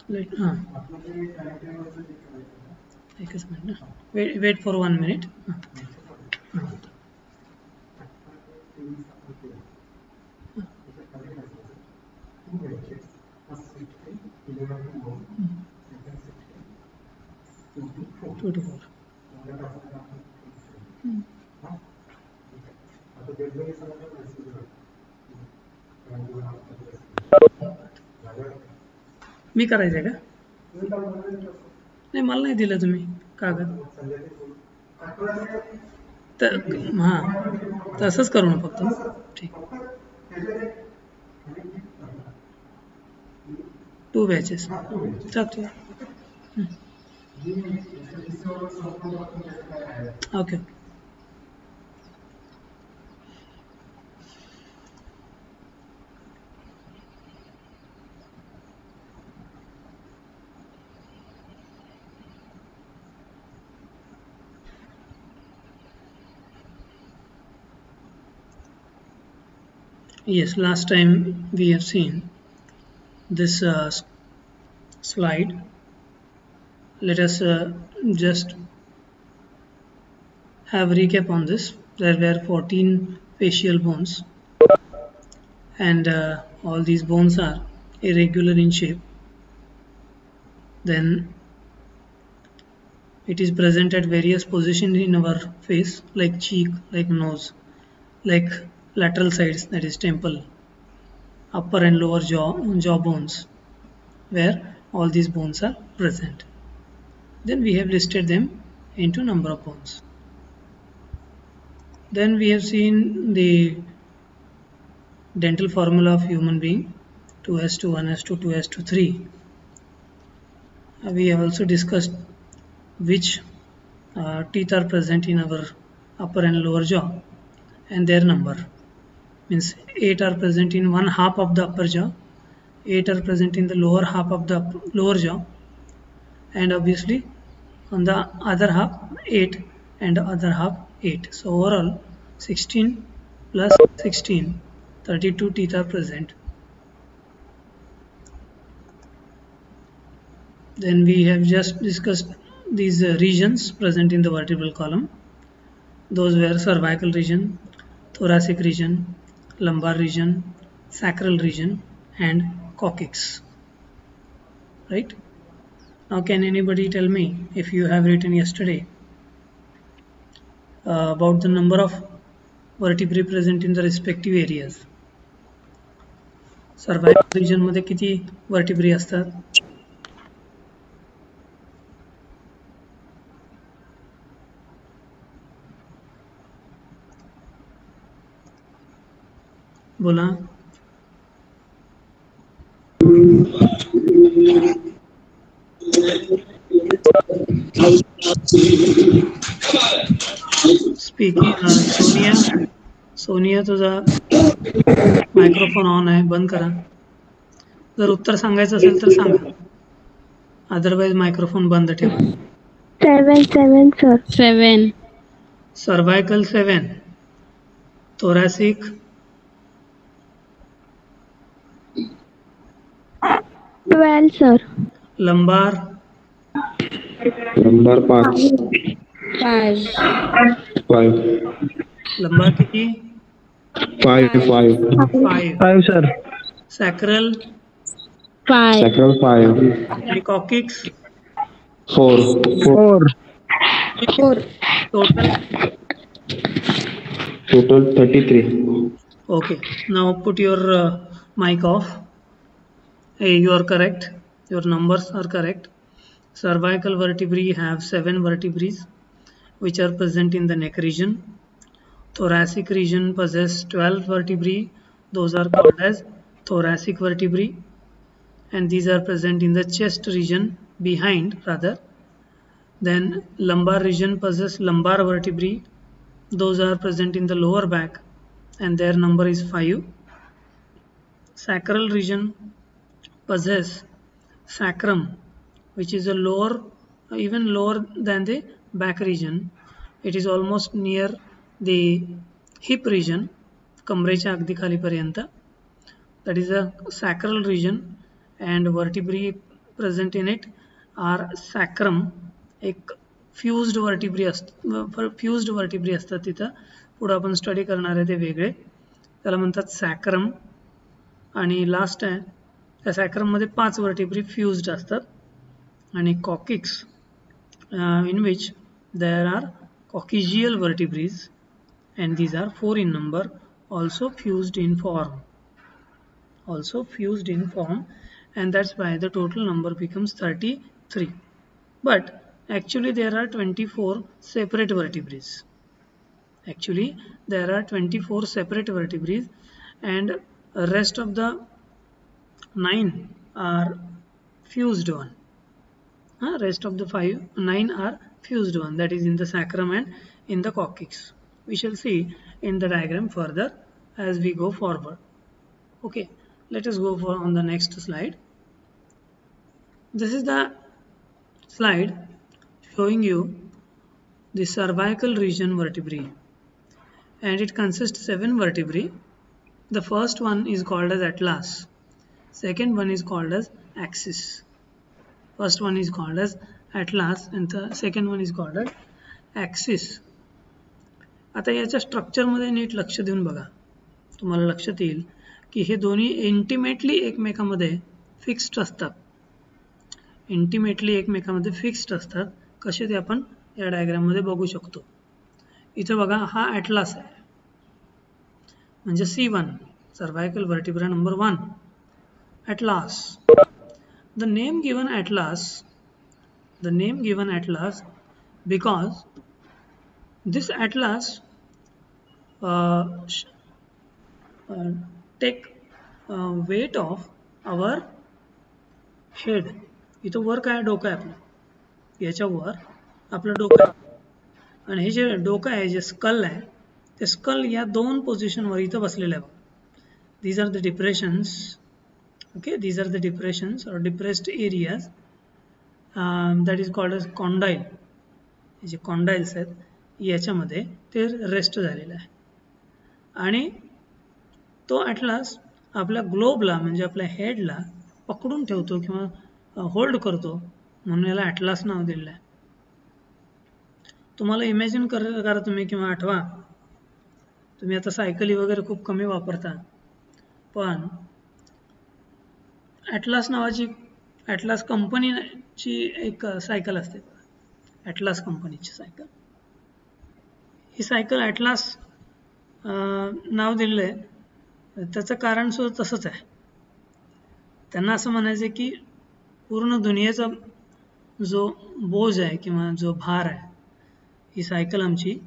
हां एकच मिनिट ना, wait for 1 minute. Two to 4. मी करायचं का? नाही, मला नाही दिलं तुम्ही कागद. तर हां, तसंच करू ना फक्त. ठीक. 2 बॅचेस चालते. Okay. Yes, last time we have seen this slide. Let us just have a recap on this. There were 14 facial bones, and all these bones are irregular in shape. Then it is present at various positions in our face, like cheek, like nose, like lateral sides, that is temple, upper and lower jaw bones, where all these bones are present. Then we have listed them into number of bones. Then we have seen the dental formula of human being, 2:1, 1:2, 2:3. We have also discussed which teeth are present in our upper and lower jaw and their number. Means 8 are present in one half of the upper jaw, 8 are present in the lower half of the lower jaw, and obviously on the other half 8 and the other half 8. So overall 16 plus 16, 32 teeth are present. Then we have just discussed these regions present in the vertebral column. Those were cervical region, thoracic region, lumbar region, sacral region, and coccyx. Right? Now, can anybody tell me, if you have written yesterday, about the number of vertebrae present in the respective areas? Cervical region मध्ये किती vertebrae असतात? बोला. Speaking. Sonia तुझा microphone on आहे, बंद करा. जर उत्तर सांगायचं असेल तर सांगा, अदरवाइज मायक्रोफोन बंद ठेवा. 7 sir. 7. Cervical 7, thoracic 12 sir. lumbar 5. lumbar किती? 5 sir. sacral 5. आणि coccyx 4. total 33. Okay, now put your mic off. Hey, you are correct, your numbers are correct. Cervical vertebrae have 7 vertebrae which are present in the neck region. Thoracic region possess 12 vertebrae, those are called as thoracic vertebrae, and these are present in the chest region behind rather. Then lumbar region possess lumbar vertebrae, those are present in the lower back and their number is 5. Sacral region possess sacrum, which is a lower, even lower than the back region. It is almost near the hip region, कमरेच्या अगदी खालीपर्यंत. That is a sacral region, and vertebrae present in it are sacrum, एक fused vertebrae fused vertebrae असतात तिथं, पुढे आपण study करणार आहे ते वेगळे, त्याला म्हणतात सॅक्रम. आणि लास्ट आहे त्या सॅक्रममध्ये 5 वर्टिब्री फ्यूज्ड असतात. आणि coccyx in which there are coccygeal vertebrae and these are 4 in number, also fused in form, and that's why the total number becomes 33. But actually there are 24 separate vertebrae. And rest of the 9 are fused one. Rest of the 9 are fused one, that is in the sacrum and in the coccyx. We shall see in the diagram further as we go forward. Okay, let us go on the next slide. This is the slide showing you the cervical region vertebrae, and it consists 7 vertebrae. The first one is called as atlas, second one is called as axis. First one is called as atlas and the second one is called as axis. आता याच्या स्ट्रक्चरमध्ये नीट लक्ष देऊन बघा, तुम्हाला लक्षात येईल की हे दोन्ही इंटिमेटली एकमेकांमध्ये फिक्स्ड असतात. कसे ते आपण या डायग्राममध्ये बघू शकतो. इथे बघा, हा ॲटलास आहे, म्हणजे C1 cervical vertebra number 1 atlas. The name given atlas because this atlas take weight of our head. इथं वर काय डोकं आहे आपलं, याच्यावर आपलं डोकं आहे, आणि हे जे डोकं आहे, जे स्कल आहे, ते स्कल या 2 पोझिशनवर इथं बसलेलं आहे. These are the depressions. Okay, these are the depressions or depressed areas that is called as condyle. जे condyles आहेत याच्यामध्ये ते रेस्ट झालेलं आहे. आणि तो ॲटलास आपल्या ग्लोबला म्हणजे आपल्या हेडला पकडून ठेवतो किंवा होल्ड करतो, म्हणून याला ॲटलास नाव दिलेलं आहे. तुम्हाला इमॅजिन करा तुम्ही, किंवा आठवा, तुम्ही आता सायकली वगैरे खूप कमी वापरता, पण ॲटलास नावाची ॲटलास कंपनीची एक सायकल असते, ॲटलास कंपनीची सायकल. ही सायकल ॲटलास नाव दिलेलं आहे, त्याचं कारण सुद्धा तसंच आहे. त्यांना असं म्हणायचं आहे की पूर्ण दुनियेचा जो बोज आहे किंवा जो भार आहे, ही सायकल आमची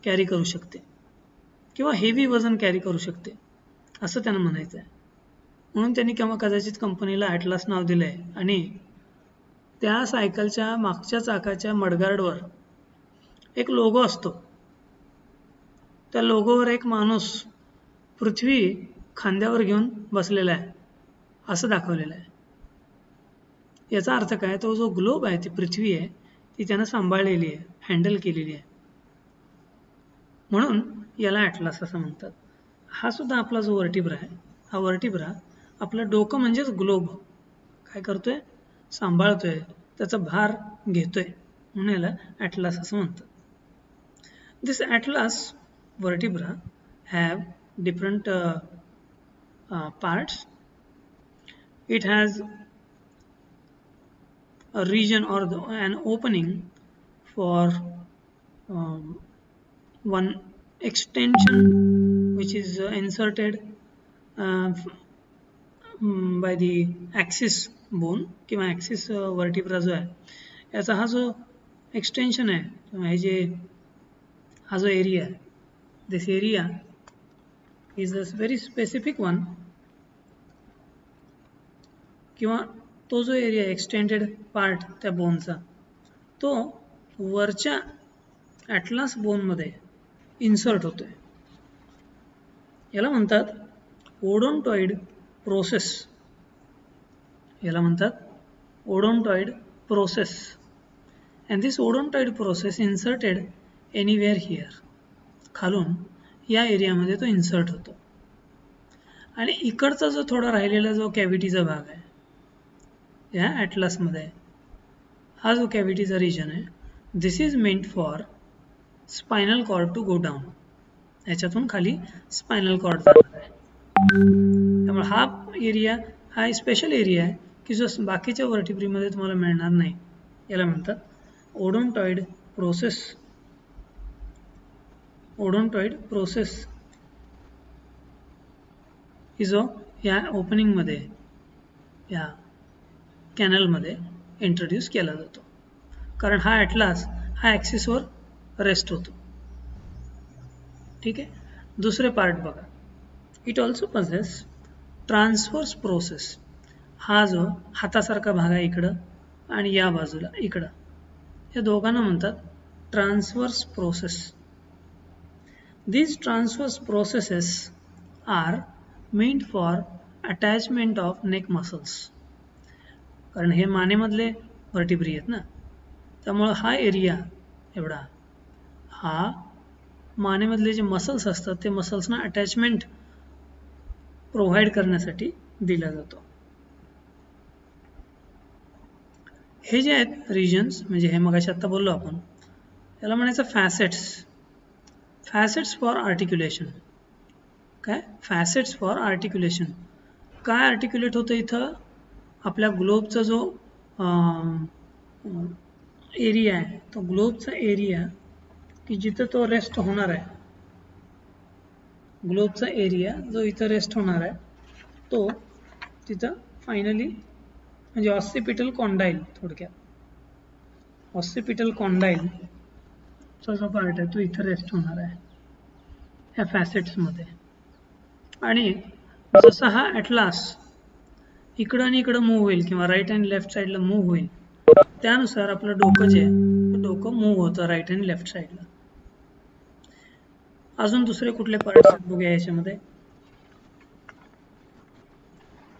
कॅरी करू शकते किंवा हेवी वजन कॅरी करू शकते, असं त्यांना म्हणायचं आहे. म्हणून त्यांनी किंवा कदाचित कंपनीला ॲटलास नाव दिलं आहे. आणि त्या सायकलच्या मागच्या चाकाच्या मडगार्डवर एक लोगो असतो, त्या लोगोवर एक माणूस पृथ्वी खांद्यावर घेऊन बसलेला आहे असं दाखवलेलं आहे. याचा अर्थ काय, तो जो ग्लोब आहे, ती पृथ्वी आहे, ती त्यानं सांभाळलेली आहे, हँडल केलेली आहे, म्हणून याला ॲटलास असं म्हणतात. हा सुद्धा आपला जो वर्टिब्रा आहे, हा वर्टिब्रा आपलं डोकं म्हणजेच ग्लोब काय करतोय, सांभाळतोय, त्याचा भार घेतोय, म्हणून याला ॲटलास असं म्हणतात. दिस atlas vertebra have different parts. It has a region or an opening for one extension which is inserted by the axis bone किंवा axis vertebra जो आहे, याचा हा जो एक्सटेन्शन आहे किंवा हे जे हा जो एरिया आहे, this area is a very specific one, किंवा तो जो एरिया एक्सटेंडेड पार्ट त्या बोनचा, तो वरच्या ॲटलास बोनमध्ये इन्सर्ट होतोय. याला म्हणतात ओडोंटॉइड प्रोसेस. याला म्हणतात odontoid process. And this odontoid process inserted anywhere here. खालून या एरियामध्ये तो इन्सर्ट होतो. आणि इकडचा जो थोडा राहिलेला जो कॅव्हिटीचा भाग आहे, या ॲटलासमध्ये आहे. हा जो कॅव्हिटीचा रिजन आहे, this is meant for spinal cord to go down. याच्यातून खाली स्पायनल कॉर्ड जाणार आहे. त्यामुळे हा एरिया हा स्पेशल एरिया आहे की जो बाकीच्या वर्टिब्रीमध्ये तुम्हाला मिळणार नाही. याला म्हणतात ओडोंटॉइड प्रोसेस. ओडोंटॉइड प्रोसेस ही जो या ओपनिंगमध्ये या कॅनलमध्ये इंट्रोड्यूस केला जातो, कारण हा ॲटलास हा ॲक्सिसवर रेस्ट होतो. ठीक आहे. दुसरे पार्ट बघा. It also possesses transverse process. हा जो हातासारखा भाग आहे इकडं आणि या बाजूला इकडं, या दोघांना म्हणतात transverse process. These transverse processes are meant for attachment of neck muscles. कारण हे मानेमधले वर्टिब्री आहेत ना, त्यामुळे हा एरिया एवढा हा मानेमधले जे मसल्स असतात ते मसल्सना अटॅचमेंट प्रोव्हाइड करण्यासाठी दिला जातो. हे जे आहेत रिजन्स, म्हणजे हे मगाशी आत्ता बोललो आपण, याला म्हणायचं फॅसेट्स. Facets for articulation. काय? Facets for articulation. काय आर्टिक्युलेट होतं इथं? आपल्या ग्लोबचा जो एरिया आहे, तो ग्लोबचा एरिया की जिथं तो रेस्ट होणार आहे, ग्लोबचा एरिया जो इथं रेस्ट होणार आहे तो तिथं फायनली म्हणजे ऑसिपिटल कॉन्डाईल, थोडक्यात ऑसिपिटल कॉन्डाईल चा जो पार्ट आहे तो इथं रेस्ट होणार आहे ह्या फॅसेट्समध्ये. आणि जसा हा ॲटलास इकडं आणि इकडं मूव्ह होईल किंवा राईट अँड लेफ्ट साईडला मूव्ह होईल, त्यानुसार आपलं डोकं जे आहे डोकं मूव्ह होतं राईट अँड लेफ्ट साईडला. अजून दुसरे कुठले पार्ट्स बघूया याच्यामध्ये.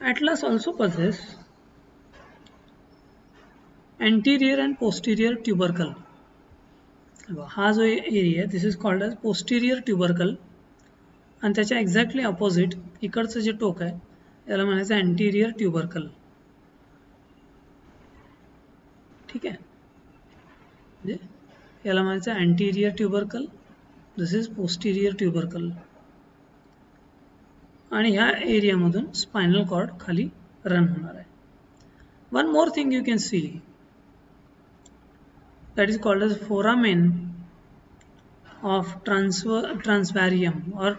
Atlas also possess anterior and posterior tubercle. हा जो area this is called as posterior tubercle, आणि त्याच्या एक्झॅक्टली अपोजिट इकडचं जे टोक आहे याला म्हणायचं अँटीरियर ट्युबरकल. ठीक आहे, म्हणजे याला म्हणायचं anterior ट्युबरकल, this is posterior tubercle. आणि ह्या एरियामधून स्पायनल कॉर्ड खाली रन होणार आहे. One more thing you can see, that is called as foramen of transvarium or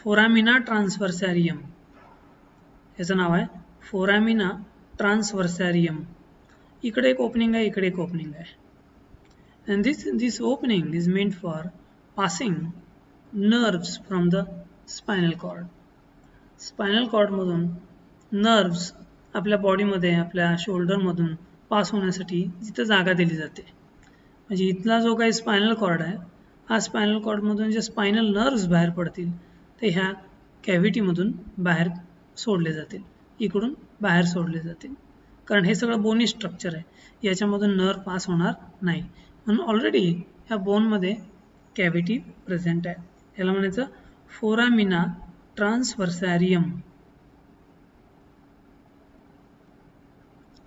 foramina transversarium. याचं नाव आहे फोरामिना ट्रान्सव्हर्सॅरियम. इकडे एक ओपनिंग आहे, इकडे एक ओपनिंग आहे. and this opening is meant for passing nerves from the spinal cord. Spinal कॉर्डमधून nerves आपल्या बॉडीमध्ये आपल्या शोल्डरमधून पास होण्यासाठी जिथं जागा दिली जाते. म्हणजे इथला जो काही स्पायनल कॉर्ड आहे, हा स्पायनल कॉर्डमधून जे स्पायनल नर्व्स बाहेर पडतील ते ह्या कॅव्हिटीमधून बाहेर सोडले जातील, इकडून बाहेर सोडले जातील. कारण हे सगळं बोनी स्ट्रक्चर आहे, याच्यामधून नर्व पास होणार नाही. म्हणून ऑलरेडी ह्या बोनमध्ये कॅव्हिटी प्रेझेंट आहे. याला म्हणायचं फोरामिना ट्रान्सव्हर्सॅरियम.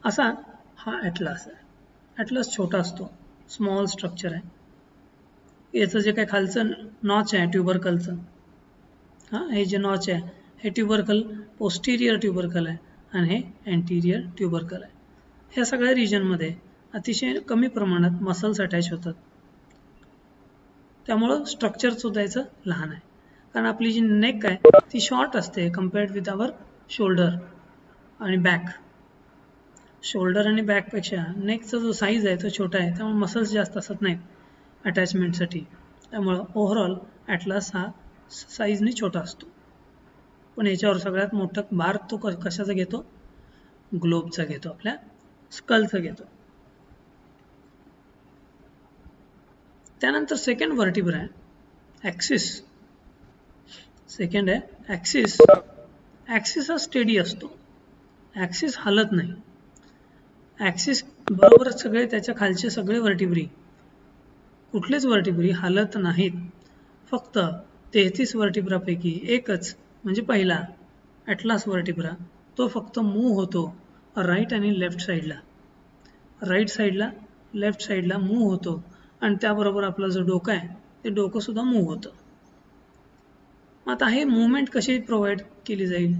असा हा ॲटलास आहे. ॲटलास छोटा असतो, स्मॉल स्ट्रक्चर आहे. याचं जे काही खालचं नॉच आहे ट्युबरकलचं, हे जे नॉच आहे हे ट्युबरकल पोस्टिरियर ट्युबरकल आहे आणि हे अँटीरियर ट्युबरकल आहे. ह्या सगळ्या रिजनमध्ये अतिशय कमी प्रमाणात मसल्स अटॅच होतात, त्यामुळं स्ट्रक्चरसुद्धा याचं लहान आहे. कारण आपली जी नेक आहे ती शॉर्ट असते कम्पेअर्ड विथ आवर शोल्डर आणि बॅक. शोल्डर आणि बॅकपेक्षा नेकचा जो साईज आहे तो छोटा आहे, त्यामुळे मसल्स जास्त असत नाहीत अटॅचमेंटसाठी. त्यामुळं ओव्हरऑल ॲटलास हा साईजने छोटा असतो. पण याच्यावर सगळ्यात मोठं भार तो कशाचा घेतो? ग्लोबचा घेतो, आपल्या स्कलचा घेतो. त्यानंतर सेकंड वर्टिब्रा आहे ॲक्सिस. सेकंड आहे ॲक्सिस. ॲक्सिस हा स्टेडी असतो, ॲक्सिस हलत नाही. ॲक्सिस बरोबरच सगळे त्याच्या खालचे सगळे वर्टिब्री, कुठलेच वर्टिब्री हलत नाहीत. फक्त 33 वर्टिब्रापैकी एकच म्हणजे पहिला ॲटलास वर्टिब्रा तो फक्त मूव्ह होतो राईट आणि लेफ्ट साईडला, राईट साईडला लेफ्ट साईडला मूव्ह होतो आणि त्याबरोबर आपलं जो डोकं आहे ते डोकंसुद्धा मूव्ह होतं. मग आता हे मुवमेंट कशी प्रोव्हाइड केली जाईल,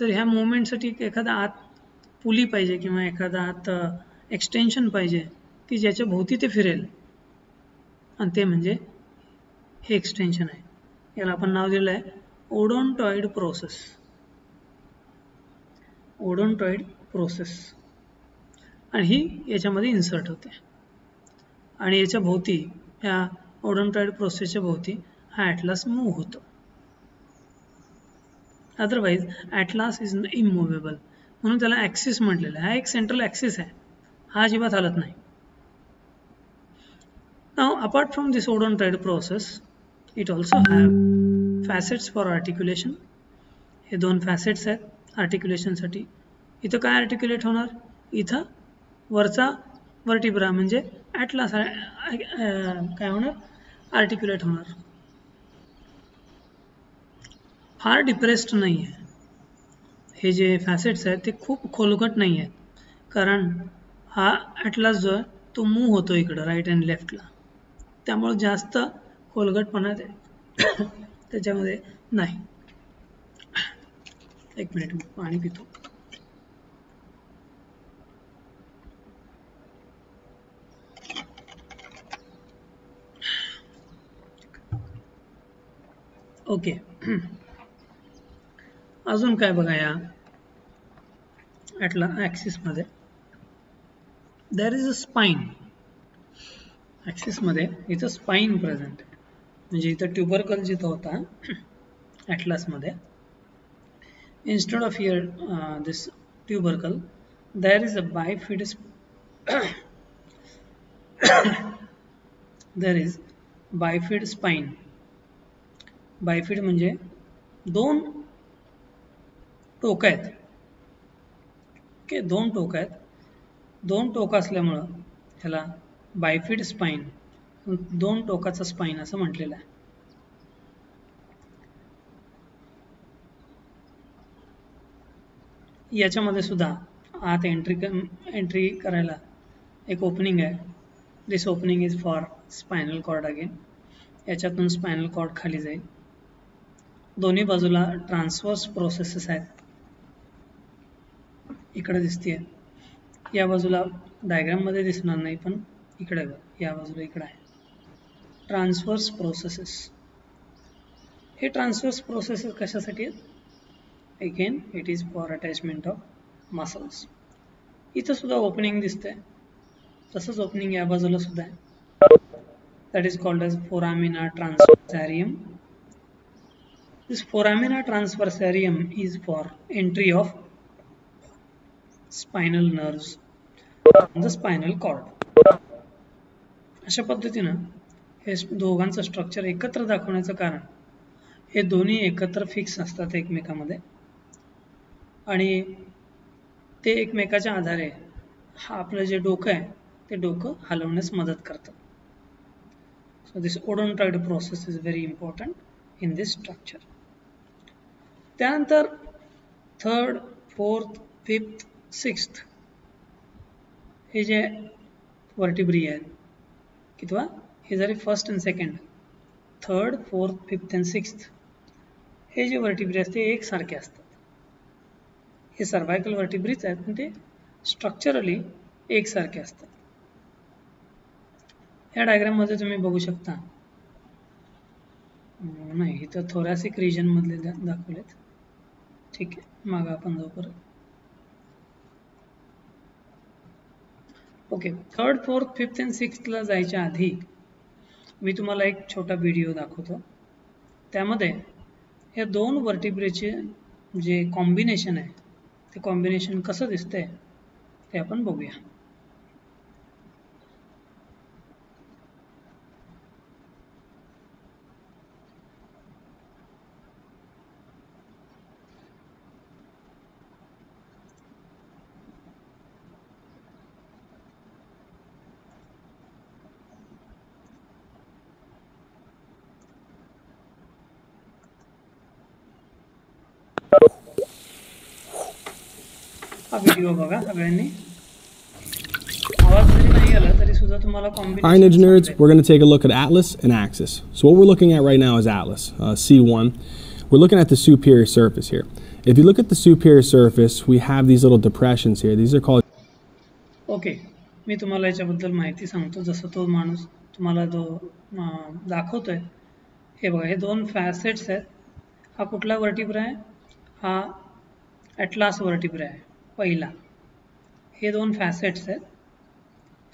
तर ह्या मुवमेंटसाठी एखादा आत पुली पाहिजे किंवा एखादा आत एक्सटेन्शन पाहिजे की ज्याच्या भोवती ते फिरेल, आणि ते म्हणजे हे एक्सटेन्शन आहे. याला आपण नाव दिलं आहे ओडोंटॉइड प्रोसेस. ओडोंटॉइड प्रोसेस, आणि ही याच्यामध्ये इन्सर्ट होते आणि याच्या भोवती, ह्या ओडोंटॉइड प्रोसेसच्या भोवती हा ॲटलास मूव्ह होतो. अदरवाईज ॲटलास इज इममुव्हेबल, म्हणून त्याला ॲक्सिस म्हटलेलं आहे. हा एक सेंट्रल ॲक्सिस आहे, हा अजिबात हलत नाही. Now, apart from this odontoid process, it also have facets for articulation. हे दोन फॅसेट्स आहेत आर्टिक्युलेशनसाठी. इथं काय आर्टिक्युलेट होणार, इथं वरचा वर्टिब्रा म्हणजे ॲटलास काय होणार, आर्टिक्युलेट होणार. फार डिप्रेस्ड नाही आहे, हे जे फॅसेट्स आहेत ते खूप खोलगट नाही आहेत, कारण हा ॲटलास जो आहे तो मूव्ह होतो इकडं राईट अँड लेफ्टला, त्यामुळे जास्त खोलगटपणा त्याच्यामध्ये नाही. एक मिनिट, पाणी पितो. ओके, अजून काय बघा, या ॲक्सिसमध्ये देअर इज अ स्पाइन. ॲक्सिसमध्ये इथं स्पाइन प्रेझेंट आहे, म्हणजे इथं ट्युबरकल जिथं होता ॲटलासमध्ये, instead of here this tubercle, there is a bifid there is bifid spine. बायफिड म्हणजे दोन टोक आहेत. ओके, दोन टोक आहेत. दोन टोक असल्यामुळं ह्याला बायफिड स्पाइन, दोन टोकाचा स्पाइन असं म्हटलेलं आहे. याच्यामध्ये सुद्धा आत एंट्री करायला एक ओपनिंग आहे. This opening is for spinal cord again. याच्यातून स्पायनल कॉर्ड खाली जाईल. दोन्ही बाजूला ट्रान्सवर्स प्रोसेसेस आहेत, इकडे दिसते. या बाजूला डायग्राममध्ये दिसणार नाही, पण इकडे या बाजूला इकडे आहे ट्रान्सवर्स प्रोसेसेस. हे ट्रान्सवर्स प्रोसेसेस कशासाठी आहेत, again it is for attachment of muscles. इथं सुद्धा ओपनिंग दिसतंय, तसंच ओपनिंग या बाजूला सुद्धा आहे. That is called as foramina transversarium. This foramina transversarium is for entry of spinal nerves on the spinal cord. अशा पद्धतीनं हे दोघांचं स्ट्रक्चर एकत्र दाखवण्याचं कारण, हे दोन्ही एकत्र फिक्स असतात एकमेकामध्ये आणि ते एकमेकाच्या आधारे हा आपलं जे डोकं आहे ते डोकं हलवण्यास मदत करतं. So this odontoid process is very important in this structure. त्यानंतर थर्ड, फोर्थ, फिफ्थ, सिक्स्थ हे जे वर्टिब्री आहेत, किंवा हे जरी first and second, third, fourth, fifth and sixth हे जे वर्टिब्री असते एकसारखे असतात. हे सर्वायकल वर्टिब्रीच आहेत, पण ते स्ट्रक्चरली एकसारखे असतात. या डायग्राममध्ये तुम्ही बघू शकता, नाही इथं थोरॅसिक रिजन मधले दाखवलेत. ठीक आहे, मग आपण जाऊ परत. Okay, third, fourth, fifth and सिक्स्थला जायच्या आधी मी तुम्हाला एक छोटा व्हिडिओ दाखवतो. त्यामध्ये या दोन वर्टिब्रेचे जे कॉम्बिनेशन आहे ते कॉम्बिनेशन कसं दिसतंय ते आपण बघूया. हा व्हिडिओ बघा सगळ्यांनी. आवाज जरी नाही आला तरी सुद्धा तुम्हाला combination. All right, Ninja Nerds, we're going to take a look at Atlas and Axis. So what we're looking at right now is Atlas, C1. We're looking at the superior surface here. If you look at the superior surface, we have these little depressions here. These are called. Okay, मी तुम्हाला याच्याबद्दल माहिती सांगतो. जसं तो माणूस तुम्हाला जो दाखवतोय, हे बघा, हे दोन फॅसेट्स आहेत. हा कुठला वर्टिब्रा आहे? हा ॲटलास वर्टिब्रा आहे पहिला. हे दोन फॅसेट्स आहेत,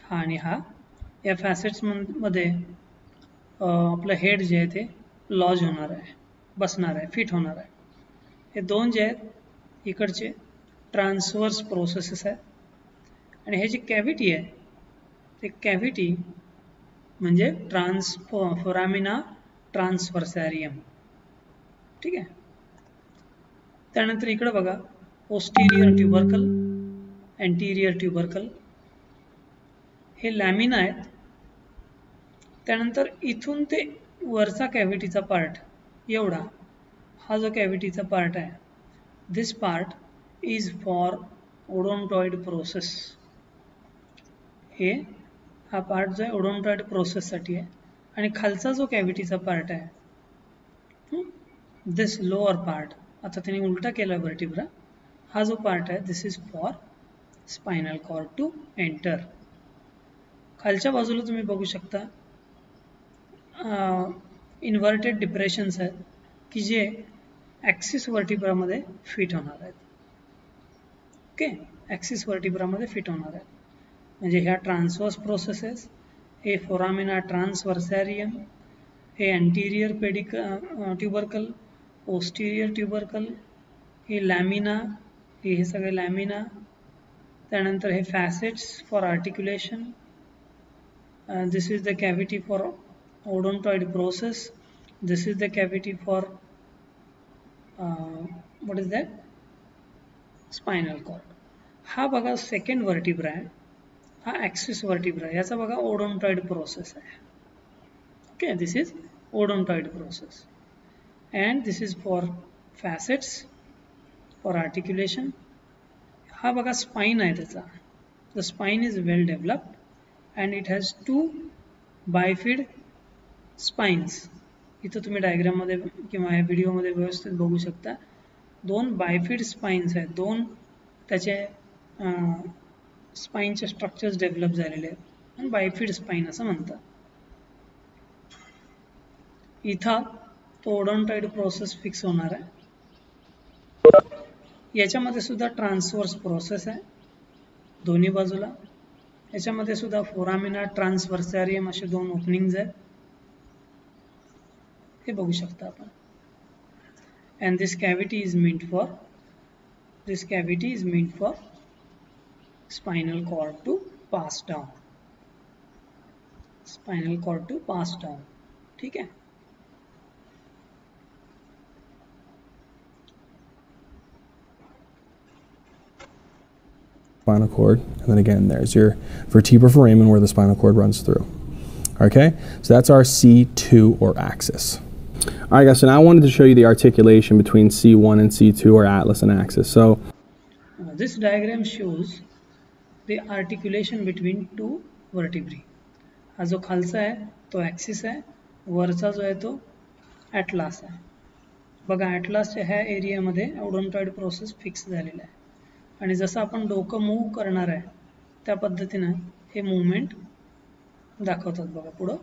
हा आणि हा. या फॅसेट्समध्ये आपलं हेड जे आहे ते लॉज होणार आहे, बसणार आहे, फिट होणार आहे. हे दोन जे आहेत इकडचे ट्रान्सवर्स प्रोसेसेस आहेत. आणि हे जे कॅव्हिटी आहे ते कॅव्हिटी म्हणजे फोरामिना ट्रान्सव्हर्सॅरियम. ठीक आहे. त्यानंतर इकडे बघा, पोस्टिरियर ट्युबरकल, अँटिरियर ट्युबरकल, हे लॅमिना आहेत. त्यानंतर इथून ते वरचा कॅव्हिटीचा पार्ट एवढा, हा जो कॅव्हिटीचा पार्ट आहे, दिस part is for odontoid process. हा पार्ट जो आहे ओडोंटॉइड प्रोसेससाठी आहे. आणि खालचा जो कॅव्हिटीचा पार्ट आहे, दिस लोअर पार्ट, आता त्यांनी उलटा केला वर्टिब्रा, हा जो पार्ट आहे this is for spinal cord to enter. खालच्या बाजूला तुम्ही बघू शकता इन्व्हर्टेड डिप्रेशन्स आहेत की जे ॲक्सिस वर्टिब्रामध्ये फिट होणार आहेत. ओके, ॲक्सिस वर्टिब्रामध्ये फिट होणार आहेत. म्हणजे ह्या ट्रान्सवर्स प्रोसेसेस, हे फोरामिना ट्रान्सव्हर्सॅरियम, हे अँटिरियर ट्युबरकल, पोस्टिरियर ट्युबरकल, हे लॅमिना, हे सगळे लॅमिना. त्यानंतर हे facets for articulation. This is the cavity for odontoid process. This is the cavity for what is that, spinal cord. हा बघा सेकंड वर्टिब्रा आहे, हा ॲक्सिस वर्टिब्रा. याचा बघा ओडोंटॉइड प्रोसेस आहे. Okay, this is odontoid process. And this is for facets for articulation. हा बघा spine आहे त्याचा. The spine is well developed and it has 2 bifid spines. इथं तुम्ही डायग्राममध्ये किंवा या व्हिडिओमध्ये व्यवस्थित बघू शकता. 2 बायफिड स्पाइन्स आहेत. 2 त्याचे स्पाइनचे स्ट्रक्चर्स डेव्हलप झालेले आहेत आणि बायफिड स्पाइन असं म्हणतात. इथं तो ओडोंटॉइड प्रोसेस फिक्स होणार आहे. याच्यामध्ये सुद्धा ट्रान्सवर्स प्रोसेस आहे दोन्ही बाजूला. याच्यामध्ये सुद्धा फोरामिना ट्रान्सव्हर्सॅरियम असे 2 ओपनिंग्ज आहेत, हे बघू शकता आपण. And this cavity is meant for spinal cord to pass down. Spinal cord to pass down. ठीक है. Spinal cord, and then again there's your vertebra foramen where the spinal cord runs through. Okay, so that's our C2 or axis. All right, guys, so now I wanted to show you the articulation between C1 and C2 or Atlas and Axis. So this diagram shows the articulation between 2 vertebrae. हा जो खालचा आहे तो axis आहे, वरचा जो आहे तो ॲटलास आहे. बघा, ॲटलासच्या ह्या एरियामध्ये ओडोंटॉइड प्रोसेस फिक्स झालेला आहे. आणि जसं आपण डोकं मूव्ह करणार आहे त्या पद्धतीनं हे मूवमेंट दाखवतात. बघा पुढं,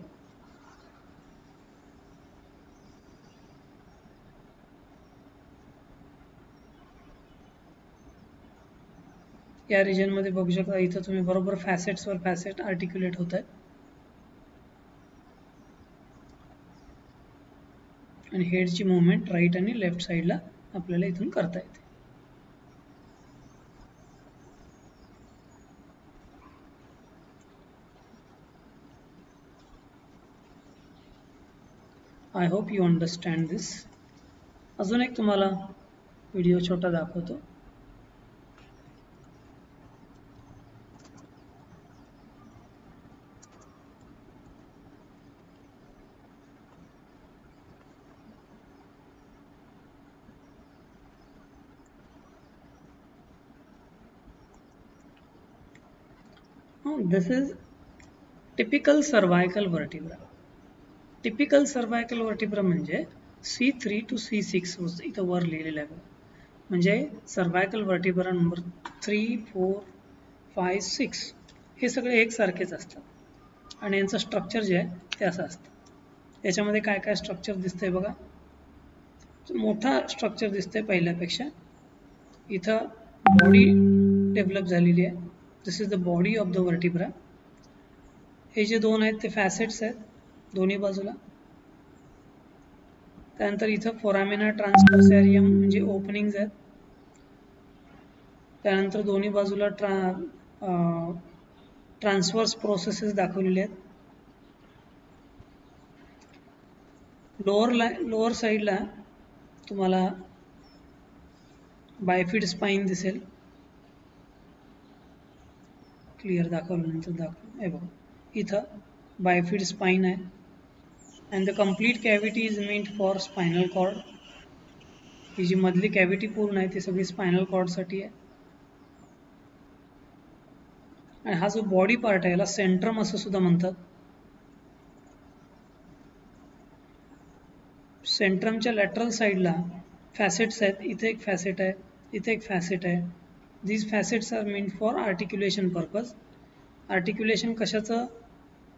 या रिजनमध्ये बघू शकता. इथं तुम्ही बरोबर फॅसेट्सवर फॅसेट आर्टिक्युलेट होत आहेत. आणि हेडची मूवमेंट राईट आणि लेफ्ट साईडला आपल्याला इथून करता येते. आय होप यू अंडरस्टँड दिस. अजून एक तुम्हाला व्हिडिओ छोटा दाखवतो. This is typical cervical vertebra. Typical cervical vertebra म्हणजे C3 to C6 इथं वर लिहिलेलं आहे. म्हणजे सर्वायकल वर्टिब्रा नंबर 3, 4, 5, 6 हे सगळे एकसारखेच असतात आणि यांचं स्ट्रक्चर जे आहे ते असं असतं. याच्यामध्ये काय काय स्ट्रक्चर दिसतंय बघा. मोठा स्ट्रक्चर दिसतंय पहिल्यापेक्षा. इथं बॉडी डेव्हलप झालेली आहे. This is the body of the vertebra. हे जे दोन आहेत ते फॅसेट्स आहेत दोन्ही बाजूला. त्यानंतर इथं फोरामिना ट्रान्सव्हर्सॅरियम म्हणजे ओपनिंग्स आहेत. त्यानंतर दोन्ही बाजूला ट्रान्सव्हर्स प्रोसेसेस दाखवलेले आहेत. लोअर साईडला तुम्हाला बायफिड स्पाइन दिसेल. क्लिअर दाखवल्यानंतर दाखव हे बघा इथं बायफिड स्पाइन आहे. and the complete cavity is meant for spinal cord. ही जी मधली कॅव्हिटी पूर्ण आहे ती सगळी स्पायनल कॉर्ड साठी आहे. आणि हा जो बॉडी पार्ट आहे याला सेंट्रम असं सुद्धा म्हणतात. सेंट्रमच्या लॅटरल साईडला फॅसेट्स आहेत. इथे एक फॅसेट आहे, इथे एक फॅसेट आहे. These facets are meant for articulation purpose. Articulation कशाचं?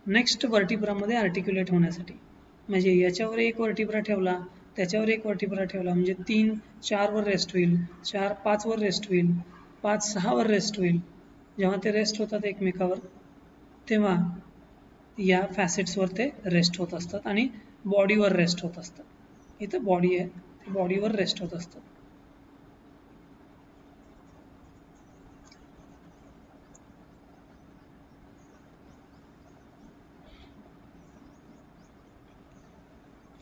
नेक्स्ट वर्टिब्रामध्ये आर्टिक्युलेट होण्यासाठी. म्हणजे याच्यावर एक वर्टिब्रा ठेवला, त्याच्यावर एक वर्टिब्रा ठेवला म्हणजे 3, 4 वर रेस्ट होईल, 4, 5 वर रेस्ट होईल, 5, 6 वर रेस्ट होईल. जेव्हा ते रेस्ट होतात एकमेकावर तेव्हा या फॅसेट्सवर ते रेस्ट होत असतात आणि बॉडीवर रेस्ट होत असतात. इथं बॉडी आहे, ते बॉडीवर रेस्ट होत असतात.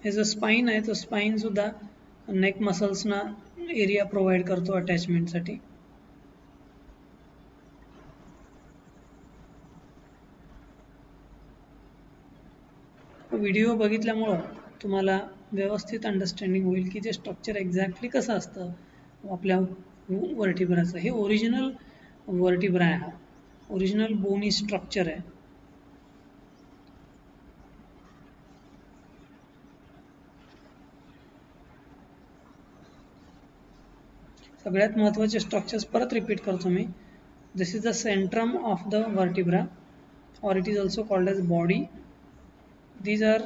हे जो स्पाइन आहे तो स्पाइन सुद्धा नेक मसल्सना एरिया प्रोव्हाइड करतो अटॅचमेंटसाठी. व्हिडिओ बघितल्यामुळं तुम्हाला व्यवस्थित अंडरस्टँडिंग होईल की ते स्ट्रक्चर एक्झॅक्टली कसं असतं आपल्या वर्टिब्राचं. हे ओरिजिनल वर्टिब्रा आहे, हा ओरिजिनल बोनी स्ट्रक्चर आहे. सगळ्यात महत्त्वाचे स्ट्रक्चर्स परत रिपीट करतो मी. This is the centrum of the vertebra और it is also called as body. These are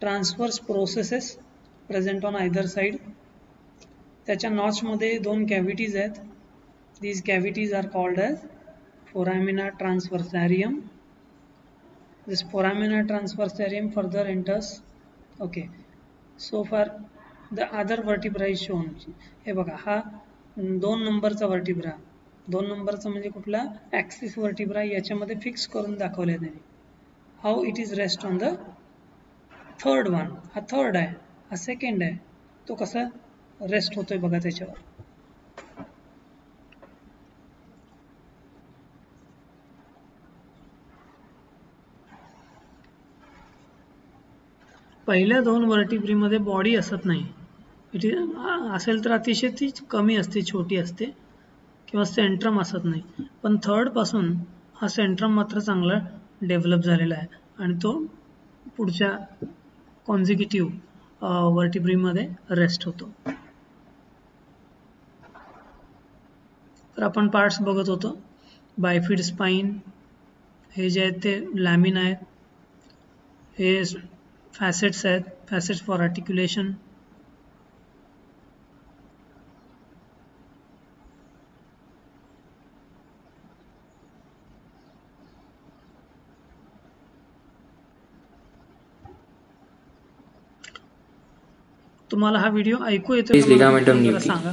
transverse processes present on either side. त्याच्या नॉचमध्ये 2 कॅव्हिटीज आहेत. These cavities are called as foramina transversarium. This foramina transversarium further enters. Okay, so far the other vertebra is shown. हे बघा हा 2 नंबरचा vertebra. 2 नंबरचा म्हणजे कुठला? Axis vertebra. याच्यामध्ये फिक्स करून दाखवले त्यांनी. How it is rest on the third one. हा थर्ड आहे, हा सेकंड आहे. तो कसा रेस्ट होतोय बघा त्याच्यावर. पहिल्या 2 वर्टिब्रीमध्ये बॉडी असत नाही. इट असेल तर अतिशय ती कमी असते, छोटी असते किंवा सेंट्रम असत नाही. पण थर्ड पासून हा सेंट्रम मात्र चांगला डेव्हलप झालेला आहे आणि तो पुढच्या कॉन्झिक्युटिव्ह वर्टिब्रीमध्ये रेस्ट होतो. तर आपण पार्ट्स बघत होतो. बायफिड स्पाइन, हे जे आहेत ते लॅमिन आहेत, हे फॅसेट्स आहेत, फॅसेट्स फॉर आर्टिक्युलेशन. तुम्हाला हा व्हिडिओ ऐकू येतो का? सांगा.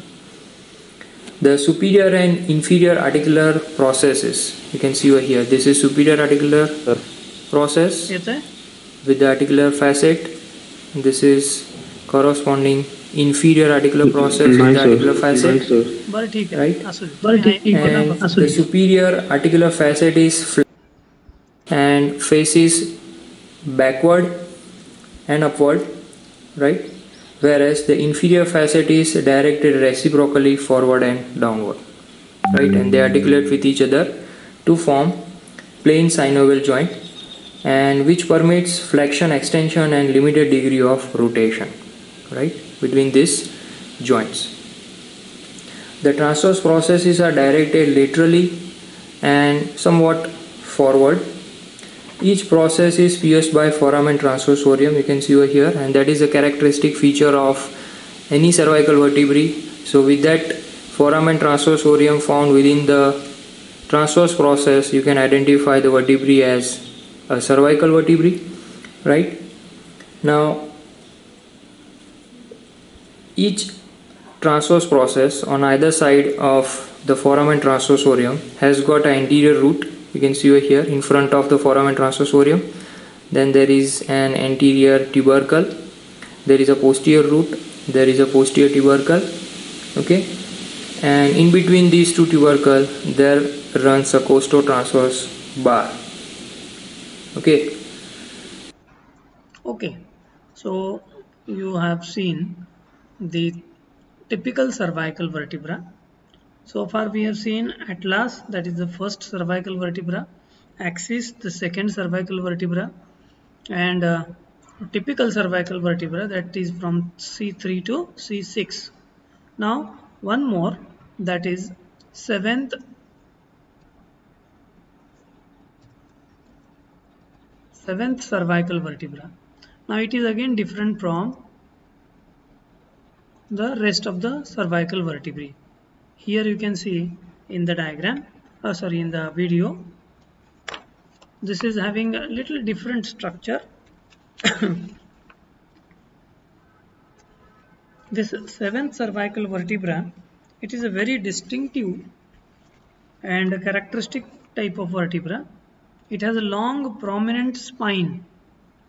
The superior and inferior articular processes. You can see over here. This is superior articular process with the articular facet. This is corresponding inferior articular process with the articular facet. Right? And the superior articular facet is flat and faces backward and upward. Right? Whereas the inferior facet is directed reciprocally forward and downward, right? And they articulate with each other to form plain synovial joint, and which permits flexion, extension and limited degree of rotation, right, between these joints. The transverse processes are directed laterally and somewhat forward. Each process is pierced by foramen transversorium, you can see over here, and that is a characteristic feature of any cervical vertebrae. So with that foramen transversorium found within the transverse process, you can identify the vertebrae as a cervical vertebrae, right? Now each transverse process on either side of the foramen transversorium has got an anterior root, you can see over here in front of the foramen transversorium. Then there is an anterior tubercle, there is a posterior root, there is a posterior tubercle, okay, and in between these two tubercles there runs a costotransverse bar. Okay, so you have seen the typical cervical vertebra. So far we have seen atlas, that is the first cervical vertebra, axis, the second cervical vertebra, and typical cervical vertebra, that is from C3 to C6. Now one more, that is seventh cervical vertebra. Now it is again different from the rest of the cervical vertebrae. Here you can see in the diagram, in the video, this is having a little different structure. This seventh cervical vertebra, it is a very distinctive and a characteristic type of vertebra. It has a long prominent spine.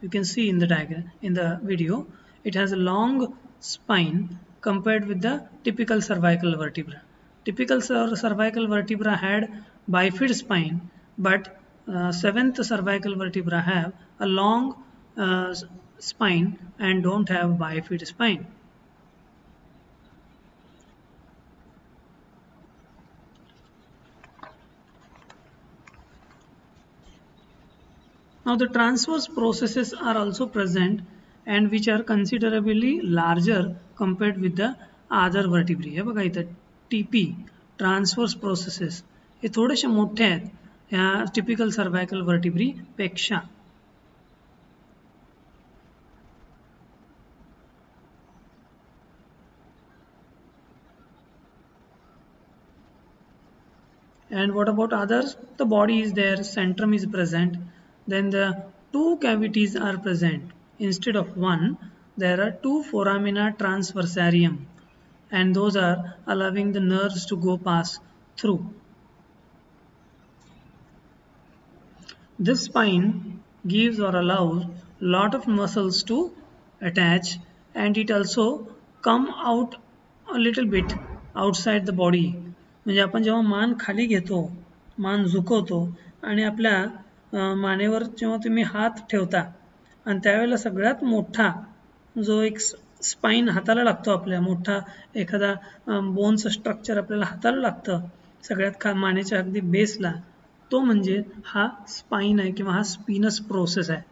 You can see in the diagram, in the video, it has a long spine compared with the typical cervical vertebra. Typical cervical vertebra had bifid spine, but seventh cervical vertebra have a long spine and don't have bifid spine. Now the transverse processes are also present, and which are considerably larger compared with the other vertebrae. हे बघा इथं TP transverse processes हे थोडेसे मोठे आहेत ह्या typical cervical vertebrae पेक्षा. And what about others? The body is there, centrum is present, then the two cavities are present. Instead of one, there are two foramina transversarium, and those are allowing the nerves to go pass through. This spine gives or allows lot of muscles to attach, and it also come out a little bit outside the body. म्हणजे आपण जेव्हा मान खाली घेतो, मान झुकवतो आणि आपल्या मानेवर जेव्हा तुम्ही हात ठेवता आणि त्यावेळेला सगळ्यात मोठा जो एक स्पाइन हाताला लागतो, आपल्या मोठा एखादा बोन्स स्ट्रक्चर आपल्याला हाताला लागतं सगळ्यात मानेच्या अगदी बेसला, तो म्हणजे हा स्पाइन आहे किंवा हा स्पिनस प्रोसेस आहे.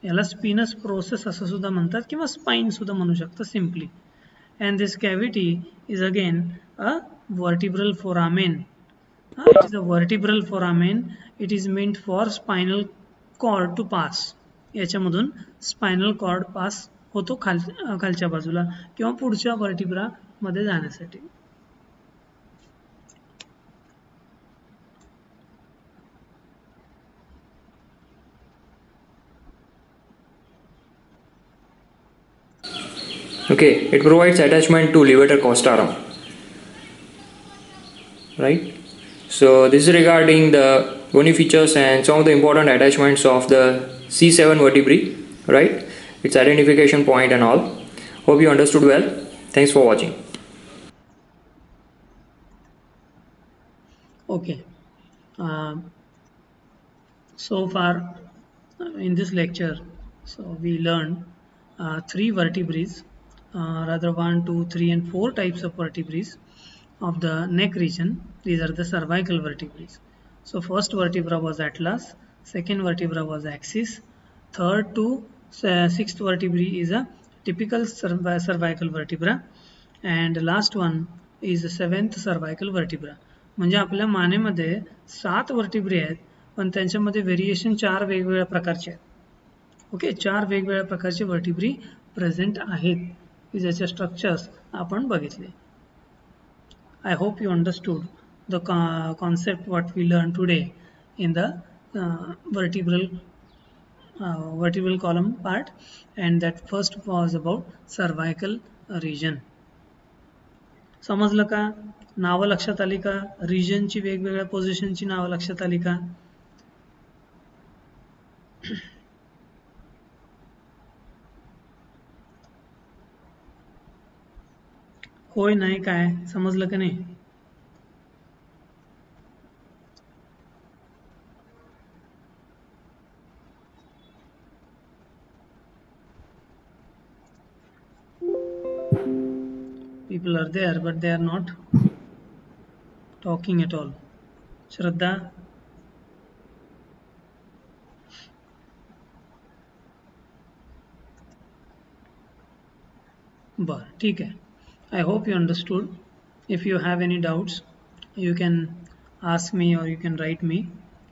याला स्पिनस प्रोसेस असं सुद्धा म्हणतात किंवा स्पाइन सुद्धा म्हणू शकता simply. And this cavity is again a vertebral foramen. It is a vertebral foramen. It is meant for spinal cord to pass. याच्यामधून spinal cord pass होतो खालच्या बाजूला किंवा पुढच्या vertebra मध्ये जाण्यासाठी. Okay, it provides attachment to levator costarum, right? So this is regarding the bony features and some of the important attachments of the C7 vertebrae, right? Its identification point and all. Hope you understood well. Thanks for watching. Okay, so far in this lecture, so we learned 3 vertebrae, rather 1, 2, 3 and 4 types of vertebrae of the neck region. These are the cervical vertebrae. So first vertebra was atlas, second vertebra was axis, third to sixth vertebrae is a typical cervical vertebra, and last one is the seventh cervical vertebra. म्हणजे आपल्या मानेमध्ये 7 vertebrae आहेत, पण त्यांच्यामध्ये variation 4 वेगवेगळ्या प्रकारचे आहेत. Okay, 4 वेगवेगळ्या प्रकारचे वर्टिब्री प्रेझेंट आहेत की ज्याचे स्ट्रक्चर्स आपण बघितले. I hope you understood the concept what we learned today in the vertebral column part, and that first was about cervical region. समजलं का? नावं लक्षात आली का? रिजनची वेगवेगळ्या पोझिशनची नावं लक्षात आली का? होय नाही काय? समजलं का नाही? People are there, but they are not talking at all. Shraddha? Bar, ठीक है. I hope you understood. If you have any doubts, you can ask me or you can write me.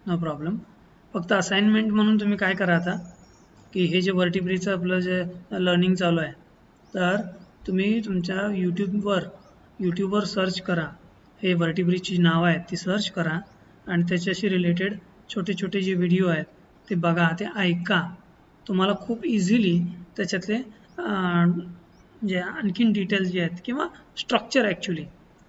No problem. फक्त assignment म्हणून तुम्ही काय करा आता की हे जे वर्टिब्रीचं आपलं जे लर्निंग चालू आहे, तर तुम्ही तुमच्या यूट्यूबवर सर्च करा, हे वर्टिब्रीची नावं आहेत ती सर्च करा आणि त्याच्याशी रिलेटेड छोटे छोटे जे व्हिडिओ आहेत ते बघा, ते ऐका. तुम्हाला खूप इझिली त्याच्यातले जे आणखीन डिटेल्स जे आहेत किंवा स्ट्रक्चर ॲक्च्युली,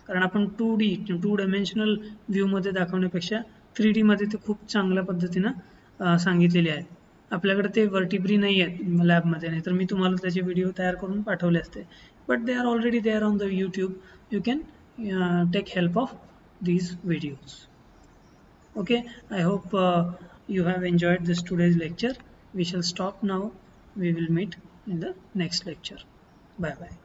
कारण आपण 2 डायमेन्शनल व्ह्यूमध्ये दाखवण्यापेक्षा 3D मध्ये ते खूप चांगल्या पद्धतीनं सांगितलेले आहेत. आपल्याकडे ते वर्टिब्री नाही आहेत लॅबमध्ये, नाही तर मी तुम्हाला त्याचे व्हिडिओ तयार करून पाठवले असते, but they are already there on the YouTube. You can take help of these videos. Okay, I hope you have enjoyed this today's lecture. We shall stop now. We will meet in the next lecture. Bye bye.